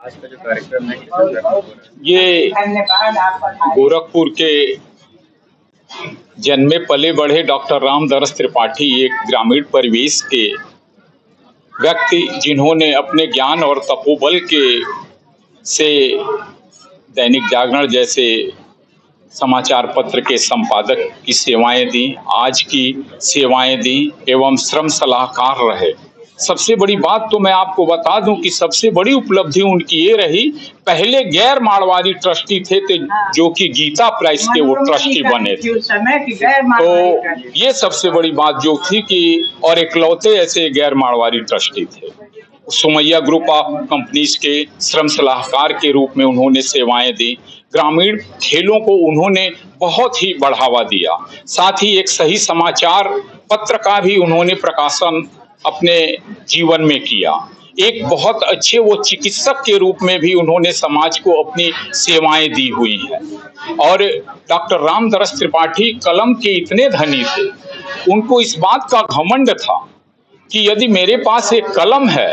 आज का जो कार्यक्रम है किस संदर्भ में हो रहा है? ये गोरखपुर के जन्मे पले बढ़े डॉक्टर रामदरस त्रिपाठी एक ग्रामीण परिवेश के व्यक्ति जिन्होंने अपने ज्ञान और तपोबल के से दैनिक जागरण जैसे समाचार पत्र के संपादक की सेवाएं दी, आज की सेवाएं दी एवं श्रम सलाहकार रहे। सबसे बड़ी बात तो मैं आपको बता दूं कि सबसे बड़ी उपलब्धि उनकी ये रही, पहले गैर मारवाड़ी ट्रस्टी थे जो कि गीता प्राइज के वो ट्रस्टी बने थे। तो ये सबसे बड़ी बात जो थी कि और इकलौते ऐसे गैर मारवाड़ी ट्रस्टी थे। सुमैया ग्रुप ऑफ कंपनीज के श्रम सलाहकार के रूप में उन्होंने सेवाएं दी। ग्रामीण खेलों को उन्होंने बहुत ही बढ़ावा दिया। साथ ही एक सही समाचार पत्र का भी उन्होंने प्रकाशन अपने जीवन में किया। एक बहुत अच्छे वो चिकित्सक के रूप में भी उन्होंने समाज को अपनी सेवाएं दी हुई हैं। और डॉक्टर रामदरस त्रिपाठी कलम के इतने धनी थे, उनको इस बात का घमंड था कि यदि मेरे पास एक कलम है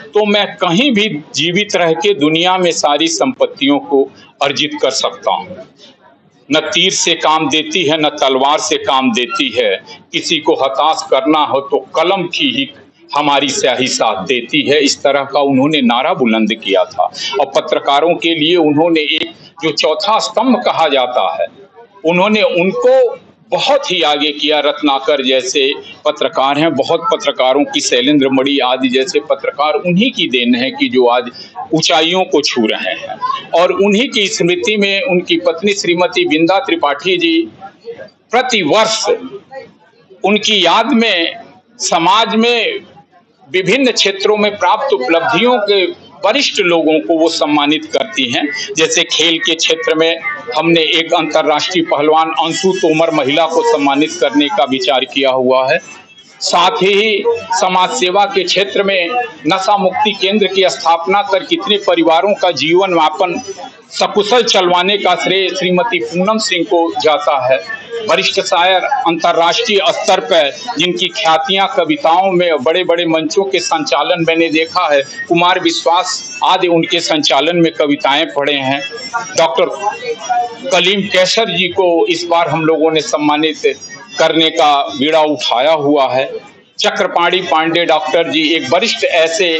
तो मैं कहीं भी जीवित रह के दुनिया में सारी संपत्तियों को अर्जित कर सकता हूँ। न तीर से काम देती है न तलवार से काम देती है, किसी को हताश करना हो तो कलम की ही हमारी स्याही साथ देती है। इस तरह का उन्होंने नारा बुलंद किया था। और पत्रकारों के लिए उन्होंने एक जो चौथा स्तंभ कहा जाता है, उन्होंने उनको बहुत ही आगे किया। रत्नाकर जैसे पत्रकार हैं, बहुत पत्रकारों की, शैलेंद्र मणि आदि जैसे पत्रकार उन्हीं की देन है कि जो आज ऊंचाइयों को छू रहे हैं। और उन्हीं की स्मृति में उनकी पत्नी श्रीमती बिंदा त्रिपाठी जी प्रति वर्ष उनकी याद में समाज में विभिन्न क्षेत्रों में प्राप्त उपलब्धियों के वरिष्ठ लोगों को वो सम्मानित करती हैं। जैसे खेल के क्षेत्र में हमने एक अंतर्राष्ट्रीय पहलवान अंशु तोमर महिला को सम्मानित करने का विचार किया हुआ है। साथ ही समाज सेवा के क्षेत्र में नशा मुक्ति केंद्र की स्थापना कर कितने परिवारों का जीवन यापन सकुशल चलवाने का श्रेय श्रीमती पूनम सिंह को जाता है। वरिष्ठ शायर अंतर्राष्ट्रीय स्तर पर जिनकी ख्यातियां कविताओं में बड़े बड़े मंचों के संचालन मैंने देखा है, कुमार विश्वास आदि उनके संचालन में कविताएं पढ़े हैं। डॉक्टर कलीम कैसर जी को इस बार हम लोगों ने सम्मानित करने का बीड़ा उठाया हुआ है। चक्रपाणी पांडे डॉक्टर जी एक वरिष्ठ ऐसे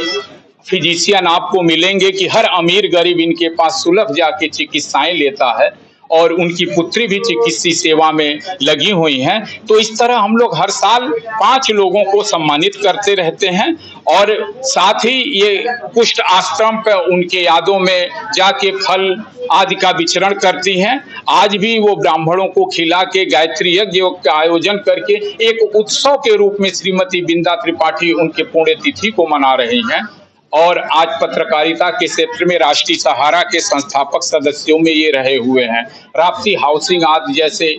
फिजिशियन आपको मिलेंगे कि हर अमीर गरीब इनके पास सुलभ जाके चिकित्साएं लेता है और उनकी पुत्री भी चिकित्सीय सेवा में लगी हुई हैं। तो इस तरह हम लोग हर साल 5 लोगों को सम्मानित करते रहते हैं। और साथ ही ये कुष्ठ आश्रम पर उनके यादों में जाके फल आदि का विचरण करती हैं। आज भी वो ब्राह्मणों को खिला के गायत्री यज्ञ का आयोजन करके एक उत्सव के रूप में श्रीमती बिंदा त्रिपाठी उनके पुण्यतिथि को मना रही हैं। और आज पत्रकारिता के क्षेत्र में राष्ट्रीय सहारा के संस्थापक सदस्यों में ये रहे हुए हैं। राप्ती हाउसिंग आदि जैसे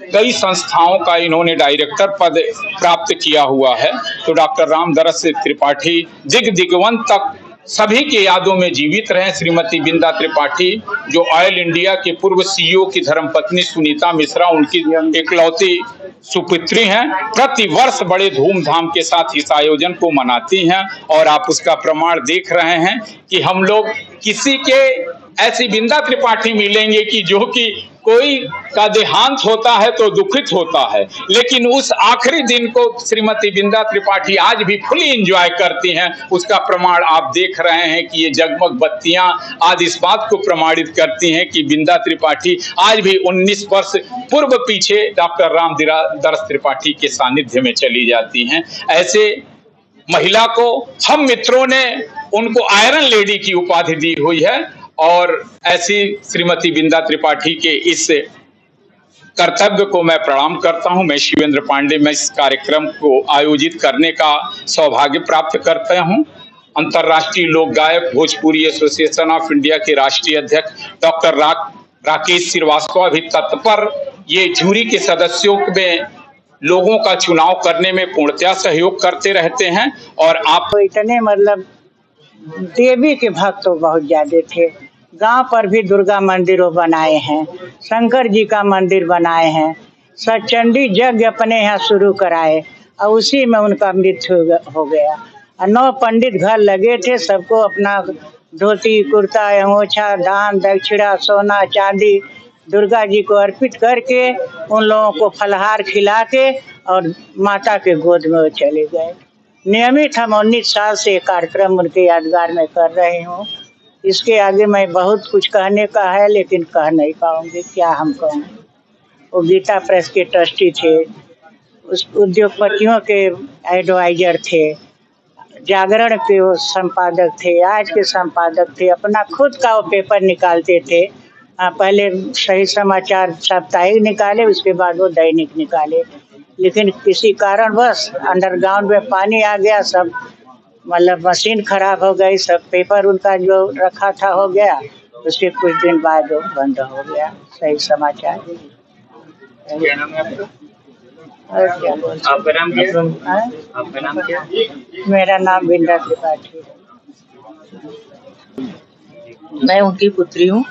कई संस्थाओं का इन्होंने डायरेक्टर पद प्राप्त किया हुआ है। तो डॉक्टर रामदरस त्रिपाठी दिग्वंत तक सभी के यादों में जीवित रहे। श्रीमती बिंदा त्रिपाठी जो ऑयल इंडिया के पूर्व सीईओ की धर्मपत्नी सुनीता मिश्रा उनकी इकलौती सुपुत्री हैं, प्रति वर्ष बड़े धूमधाम के साथ इस आयोजन को मनाती हैं। और आप उसका प्रमाण देख रहे हैं कि हम लोग किसी के ऐसी बिंदा त्रिपाठी मिलेंगे कि जो कि कोई का देहांत होता है तो दुखित होता है, लेकिन उस आखिरी दिन को श्रीमती बिंदा त्रिपाठी आज भी फुली एंजॉय करती हैं। उसका प्रमाण आप देख रहे हैं कि ये जगमग बत्तियां आज इस बात को प्रमाणित करती हैं कि बिंदा त्रिपाठी आज भी 19 वर्ष पूर्व पीछे डॉक्टर रामदरस त्रिपाठी के सानिध्य में चली जाती हैं। ऐसे महिला को हम मित्रों ने उनको आयरन लेडी की उपाधि दी हुई है। और ऐसी श्रीमती बिंदा त्रिपाठी के इस कर्तव्य को मैं प्रणाम करता हूं। मैं शिवेंद्र पांडे में इस कार्यक्रम को आयोजित करने का सौभाग्य प्राप्त करता हूं। अंतर्राष्ट्रीय लोक गायक भोजपुरी एसोसिएशन ऑफ इंडिया के राष्ट्रीय अध्यक्ष डॉक्टर राकेश श्रीवास्तव भी तत्पर ये जूरी के सदस्यों में लोगों का चुनाव करने में पूर्णतया सहयोग करते रहते हैं। और आप इतने मतलब देवी के भक्त तो बहुत ज्यादा थे। गांव पर भी दुर्गा मंदिर बनाए हैं, शंकर जी का मंदिर बनाए हैं, सचंडी यज्ञ अपने यहाँ शुरू कराए और उसी में उनका मृत्यु हो गया। और 9 पंडित घर लगे थे, सबको अपना धोती कुर्ता अंगोछा दान दक्षिणा सोना चांदी दुर्गा जी को अर्पित करके उन लोगों को फलहार खिला के और माता के गोद में वो चले गए। नियमित हम 19 साल से ये कार्यक्रम उनके यादगार में कर रहे हूँ। इसके आगे मैं बहुत कुछ कहने का है लेकिन कह नहीं पाऊंगी, क्या हम कहूँ। वो गीता प्रेस के ट्रस्टी थे, उस उद्योगपतियों के एडवाइजर थे, जागरण के वो संपादक थे, आज के संपादक थे, अपना खुद का वो पेपर निकालते थे। पहले सही समाचार साप्ताहिक निकाले, उसके बाद वो दैनिक निकाले, लेकिन किसी कारणवश अंडरग्राउंड में पानी आ गया, सब मतलब मशीन खराब हो गई, सब पेपर उनका जो रखा था हो गया, उसके कुछ दिन बाद वो बंद हो गया सही समाचार। क्या नाम है आपका? और क्या बोल आपका नाम क्या है? हाँ? आपका नाम क्या है? मेरा नाम बिंदा त्रिपाठी है। मैं उनकी पुत्री हूँ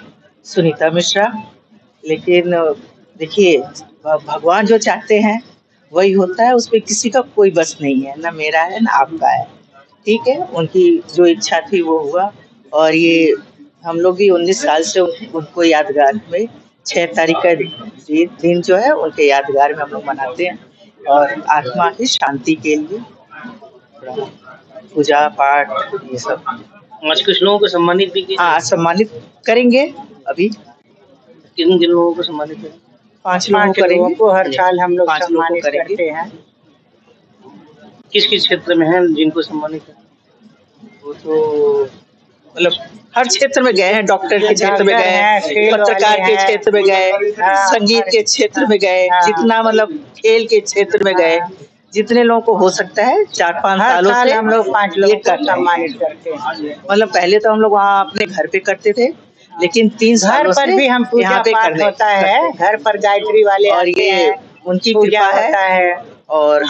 सुनीता मिश्रा। लेकिन देखिए, भगवान जो चाहते हैं वही होता है, उसपे किसी का कोई बस नहीं है, ना मेरा है ना आपका है। ठीक है, उनकी जो इच्छा थी वो हुआ। और ये हम लोग भी 19 साल से उनको यादगार में 6 तारीख का दिन जो है उनके यादगार में हम लोग मनाते हैं। और आत्मा की शांति के लिए पूजा पाठ ये सब। आज कुछ लोगों को सम्मानित भी किया। हाँ, सम्मानित करेंगे। अभी किन लोगों को सम्मानित करेंगे? 5 लोगों 5 को करेंगे। लोगों को हर साल हम लोग 5 लोगों को सम्मानित करेंगे। करते हैं। किस किस क्षेत्र में हैं जिनको सम्मानित करें? वो तो मतलब हर क्षेत्र में गए हैं, डॉक्टर के क्षेत्र में गए हैं, खेल पत्रकार वाले के हैं, क्षेत्र में गए, हाँ, संगीत के क्षेत्र में गए, हाँ, जितना मतलब खेल के क्षेत्र में गए, जितने लोगों को हो सकता है 4-5 हर सालों साल से हम लोग 5 ये लोगों को कर रहे हैं। सम्मानित करते हैं। मतलब पहले तो हम लोग वहाँ अपने घर पे करते थे, लेकिन 3 घर सालों पर से भी हम पूजा यहाँ पे पाठ करने होता है, घर पर गायत्री वाले और आते ये हैं, उनकी पूजा कृपा होता है। और